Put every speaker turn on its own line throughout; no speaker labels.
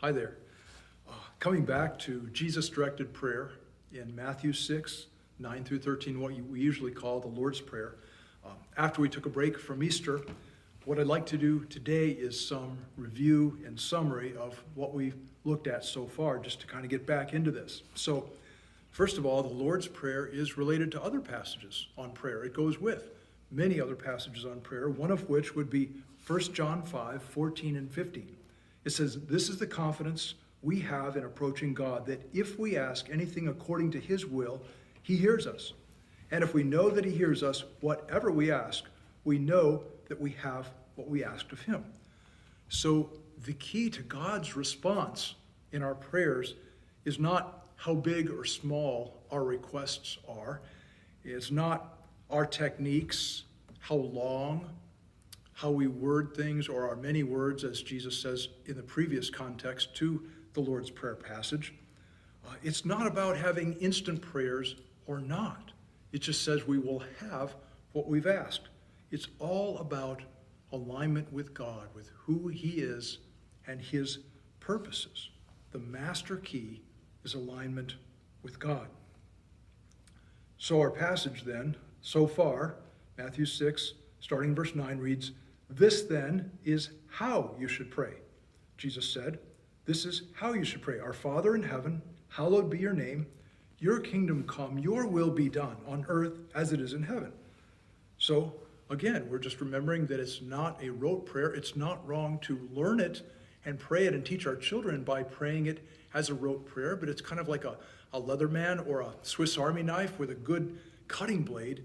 Hi there. Coming back to Jesus-directed prayer in Matthew 6, 9 through 13, what we usually call the Lord's Prayer. After we took a break from Easter, what I'd like to do today is some review and summary of what we've looked at so far, just to kind of get back into this. So, first of all, the Lord's Prayer is related to other passages on prayer. It goes with many other passages on prayer, one of which would be 1 John 5, 14 and 15. It says, "This is the confidence we have in approaching God, that if we ask anything according to his will, he hears us. And if we know that he hears us, whatever we ask, we know that we have what we asked of him." So the key to God's response in our prayers is not how big or small our requests are. It's not our techniques, how long, how we word things, or our many words, as Jesus says in the previous context to the Lord's Prayer passage. It's not about having instant prayers or not. It just says we will have what we've asked. It's all about alignment with God, with who he is and his purposes. The master key is alignment with God. So our passage then, so far, Matthew 6, starting in verse 9, reads, "This then is how you should pray." Jesus said, "This is how you should pray. Our Father in heaven, hallowed be your name. Your kingdom come, your will be done on earth as it is in heaven." So again, we're just remembering that it's not a rote prayer. It's not wrong to learn it and pray it and teach our children by praying it as a rote prayer, but it's kind of like a Leatherman or a Swiss Army knife with a good cutting blade.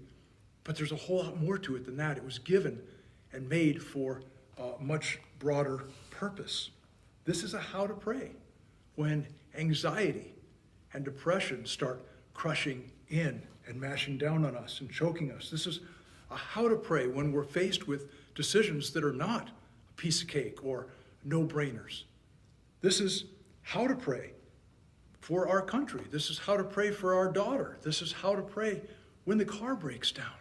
But there's a whole lot more to it than that. It was given and made for a much broader purpose. This is a how to pray when anxiety and depression start crushing in and mashing down on us and choking us. This is a how to pray when we're faced with decisions that are not a piece of cake or no-brainers. This is how to pray for our country. This is how to pray for our daughter. This is how to pray when the car breaks down.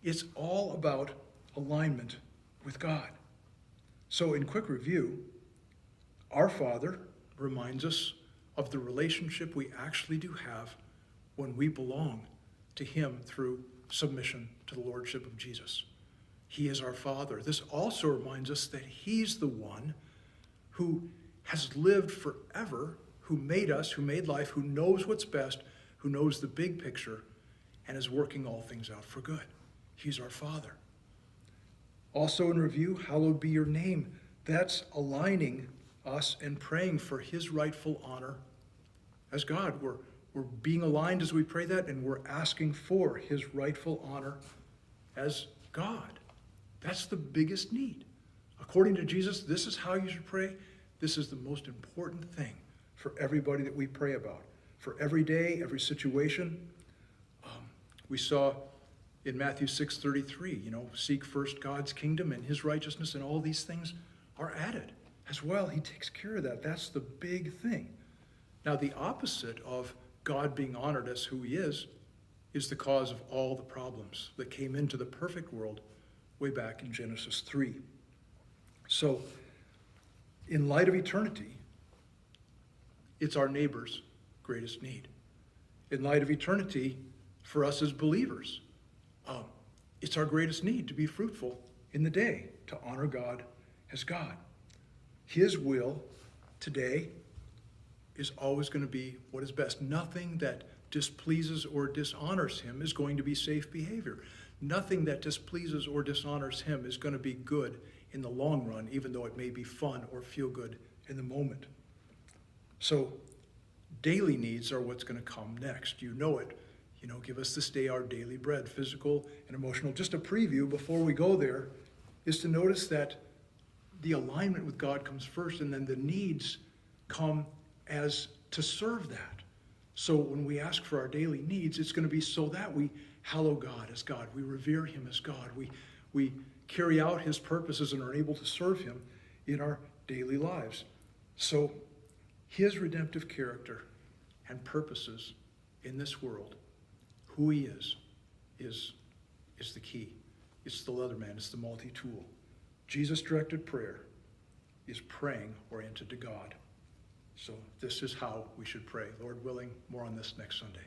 It's all about alignment with God. So in quick review, our Father reminds us of the relationship we actually do have when we belong to him through submission to the Lordship of Jesus. He is our Father. This also reminds us that he's the one who has lived forever, who made us, who made life, who knows what's best, who knows the big picture, and is working all things out for good. He's our Father. Also in review, hallowed be your name. That's aligning us and praying for his rightful honor as God. We're being aligned as we pray that, and we're asking for his rightful honor as God. That's the biggest need. According to Jesus, this is how you should pray. This is the most important thing for everybody that we pray about. For every day, every situation. We saw in Matthew 6:33, seek first God's kingdom and his righteousness, and all these things are added as well. He takes care of that. That's the big thing. Now, the opposite of God being honored as who he is the cause of all the problems that came into the perfect world way back in Genesis 3. So, in light of eternity, it's our neighbor's greatest need. In light of eternity, for us as believers, it's our greatest need to be fruitful in the day, to honor God as God. His will today is always going to be what is best. Nothing that displeases or dishonors him is going to be safe behavior. Nothing that displeases or dishonors him is going to be good in the long run, even though it may be fun or feel good in the moment. So daily needs are what's going to come next. You know it. Give us this day our daily bread, physical and emotional. Just a preview before we go there is to notice that the alignment with God comes first, and then the needs come as to serve that. So when we ask for our daily needs, it's going to be so that we hallow God as God. We revere him as God. We carry out his purposes and are able to serve him in our daily lives. So his redemptive character and purposes in this world, who he is the key. It's the Leatherman. It's the multi-tool. Jesus-directed prayer is praying oriented to God. So this is how we should pray. Lord willing, more on this next Sunday.